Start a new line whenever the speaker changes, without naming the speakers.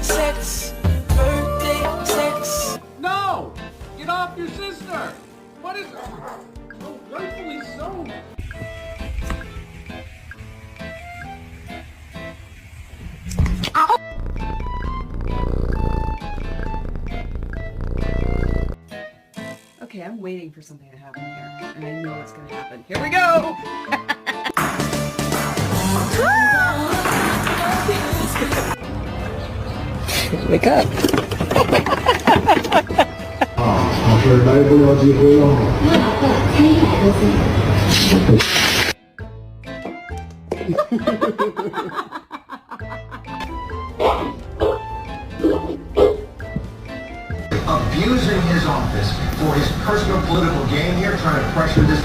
sex, birthday sex.
No! Get off your sister! What is... Oh, rightfully so.
Okay, I'm waiting for something to happen here, and I know what's gonna happen. Here we go! Wake up.
我是来不了几回了。
Abusing his office for his personal political gain here, trying to pressure this